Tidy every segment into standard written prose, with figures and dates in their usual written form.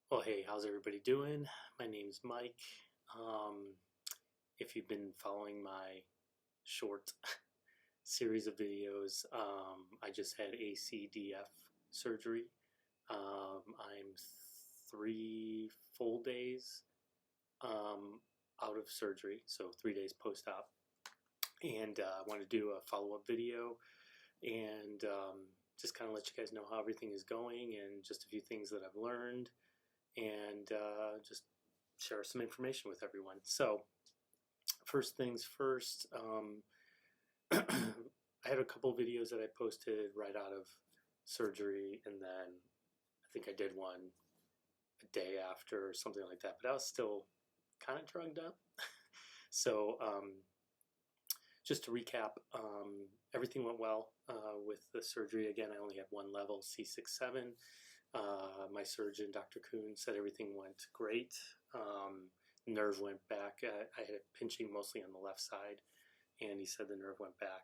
Well, hey, how's everybody doing? My name's Mike. Um, if you've been following my short series of videos, I just had ACDF surgery. I'm 3 full days um, out of surgery, so 3 days post-op, and I want to do a follow-up video and just kind of let you guys know how everything is going and just a few things that I've learned and just share some information with everyone. So, first things first, I had a couple videos that I posted right out of surgery, and then I think I did one a day after or something like that, but I was still kind of drugged up. So, just to recap, everything went well with the surgery. Again, I only had one level, C6-C7. My surgeon, Dr. Kuhn, said everything went great. Nerve went back. I had it pinching mostly on the left side, and he said the nerve went back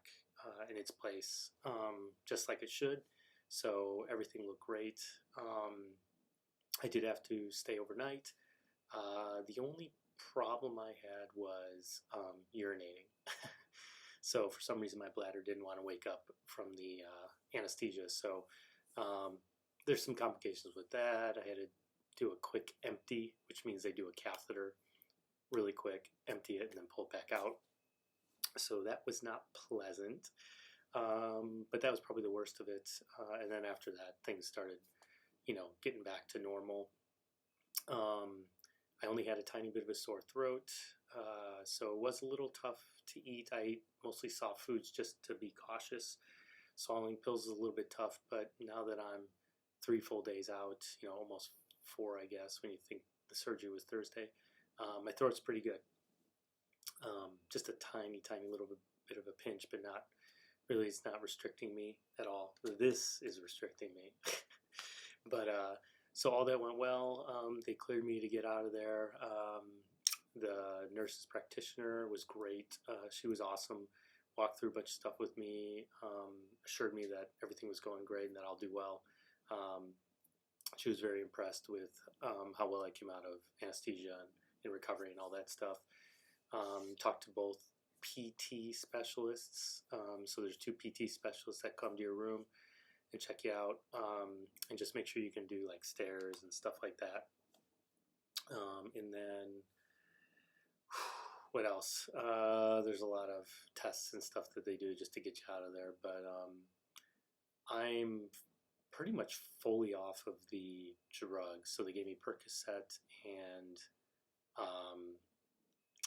in its place, just like it should. So everything looked great. I did have to stay overnight. The only problem I had was urinating. So for some reason my bladder didn't want to wake up from the anesthesia. So there's some complications with that. I had to do a quick empty, which means they do a catheter really quick, empty it, and then pull it back out. So that was not pleasant, but that was probably the worst of it. And then after that, things started, getting back to normal. I only had a tiny bit of a sore throat, so it was a little tough to eat. I ate mostly soft foods just to be cautious. Swallowing pills is a little bit tough, but now that I'm 3 full days out, almost 4, I guess, when you think the surgery was Thursday, my throat's pretty good. Just a tiny, tiny little bit of a pinch, but not really, it's not restricting me at all. This is restricting me. But so all that went well. They cleared me to get out of there. The nurse's practitioner was great. She was awesome. Walked through a bunch of stuff with me, assured me that everything was going great and that I'll do well. She was very impressed with how well I came out of anesthesia and recovery and all that stuff. Talked to both PT specialists. So there's 2 PT specialists that come to your room and check you out, and just make sure you can do like stairs and stuff like that. And then what else? There's a lot of tests and stuff that they do just to get you out of there. But I'm pretty much fully off of the drugs. So they gave me Percocet and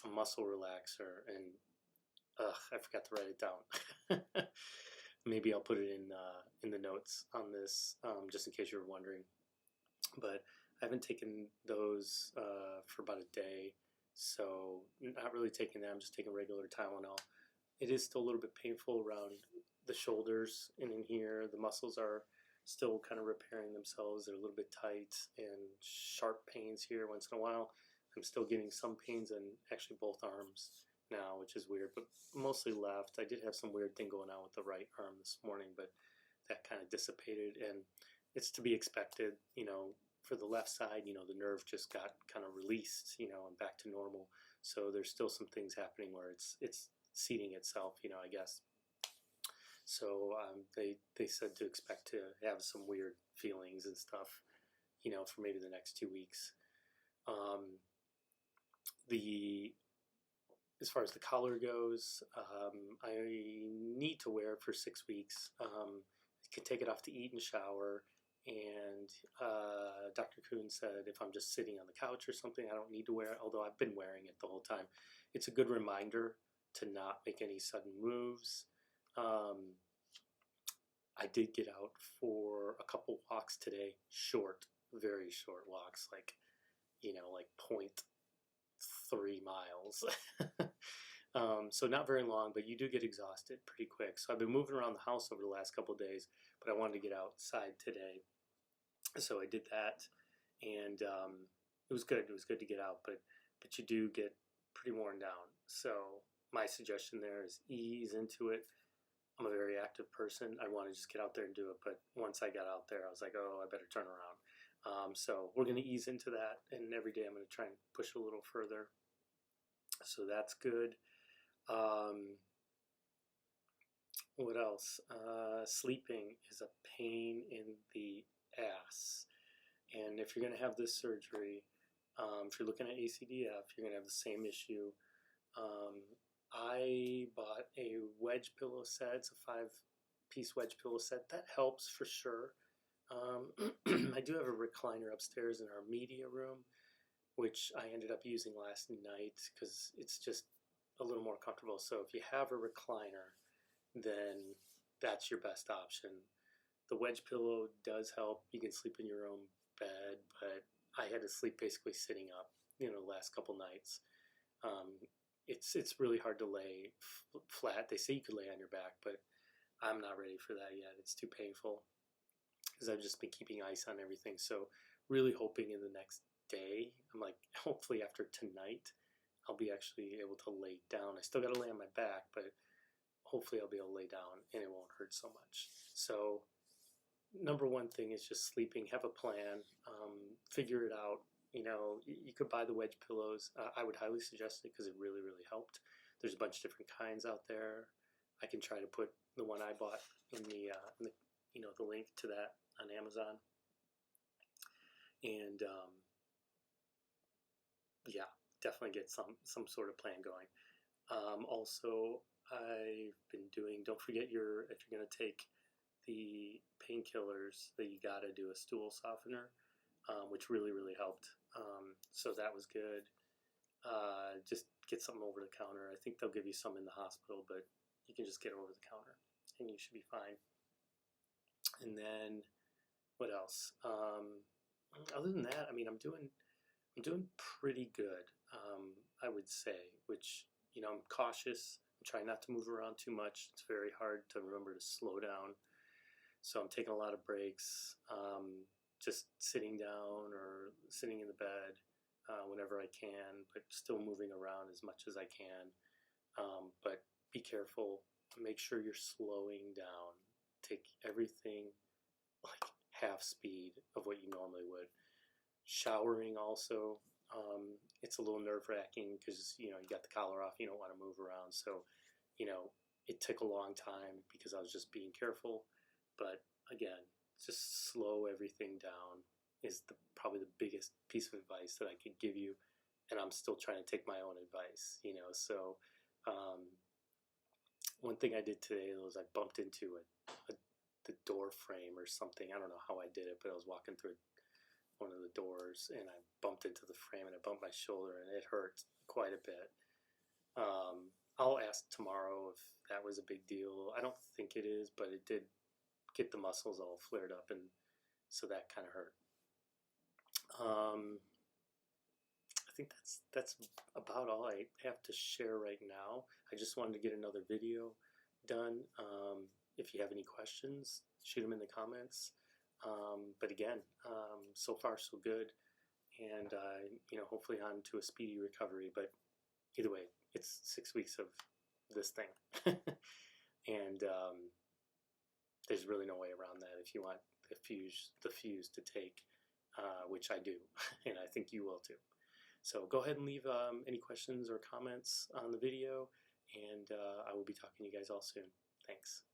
a muscle relaxer, and I forgot to write it down. Maybe I'll put it in the notes on this, just in case you were wondering. But I haven't taken those for about a day, so not really taking them, just taking regular Tylenol. It is still a little bit painful around the shoulders and in here. The muscles are still kind of repairing themselves. They're a little bit tight and sharp pains here once in a while. I'm still getting some pains in actually both arms now, which is weird, but mostly left. I did have some weird thing going on with the right arm this morning, but that kind of dissipated, and it's to be expected. For the left side, the nerve just got kind of released, and back to normal. So there's still some things happening where it's seating itself, I guess. So they said to expect to have some weird feelings and stuff, for maybe the next 2 weeks. As far as the collar goes, I need to wear it for 6 weeks. I can take it off to eat and shower, and Dr. Kuhn said if I'm just sitting on the couch or something, I don't need to wear it, although I've been wearing it the whole time. It's a good reminder to not make any sudden moves. I did get out for a couple walks today, short, very short walks, like 0.3 miles. So not very long, but you do get exhausted pretty quick. So I've been moving around the house over the last couple of days, but I wanted to get outside today. So I did that, and it was good. It was good to get out, but you do get pretty worn down. So my suggestion there is ease into it. I'm a very active person. I want to just get out there and do it, but once I got out there, I was like, oh, I better turn around. So we're going to ease into that, and every day I'm going to try and push it a little further. So that's good. What else? Sleeping is a pain in the ass. And if you're going to have this surgery, if you're looking at ACDF, you're going to have the same issue. I bought a wedge pillow set. It's a 5-piece wedge pillow set. That helps for sure. I do have a recliner upstairs in our media room, which I ended up using last night because it's just a little more comfortable. So if you have a recliner, then that's your best option. The wedge pillow does help. You can sleep in your own bed, but I had to sleep basically sitting up, the last couple nights. It's really hard to lay flat. They say you could lay on your back, but I'm not ready for that yet. It's too painful because I've just been keeping ice on everything. So really hoping in the next day, I'm like, hopefully after tonight, I'll be actually able to lay down. I still got to lay on my back, but hopefully I'll be able to lay down and it won't hurt so much. So number one thing is just sleeping. Have a plan. Figure it out. You could buy the wedge pillows. I would highly suggest it because it really, really helped. There's a bunch of different kinds out there. I can try to put the one I bought in the link to that on Amazon. And yeah, definitely get some sort of plan going. Also, I've been doing. Don't forget if you're going to take the painkillers, that you got to do a stool softener, which really, really helped. So that was good. Just get something over the counter. I think they'll give you some in the hospital, but you can just get it over the counter and you should be fine. And then what else? Other than that, I'm doing pretty good. I would say, which, I'm cautious. I'm trying not to move around too much. It's very hard to remember to slow down. So I'm taking a lot of breaks, just sitting down or sitting in the bed whenever I can, but still moving around as much as I can. But be careful. Make sure you're slowing down. Take everything like half speed of what you normally would. Showering also, it's a little nerve-wracking because, you got the collar off. You don't want to move around. So, it took a long time because I was just being careful. But again, just slow everything down is probably the biggest piece of advice that I could give you. And I'm still trying to take my own advice, So one thing I did today was I bumped into the door frame or something. I don't know how I did it, but I was walking through one of the doors and I bumped into the frame and I bumped my shoulder and it hurt quite a bit. I'll ask tomorrow if that was a big deal. I don't think it is, but it did get the muscles all flared up, and so that kind of hurt. I think that's about all I have to share right now. I just wanted to get another video done. If you have any questions, shoot them in the comments. But again, so far so good, and hopefully on to a speedy recovery. But either way, it's 6 weeks of this thing, and there's really no way around that. If you want the fuse to take, which I do, and I think you will too. So go ahead and leave any questions or comments on the video, and I will be talking to you guys all soon. Thanks.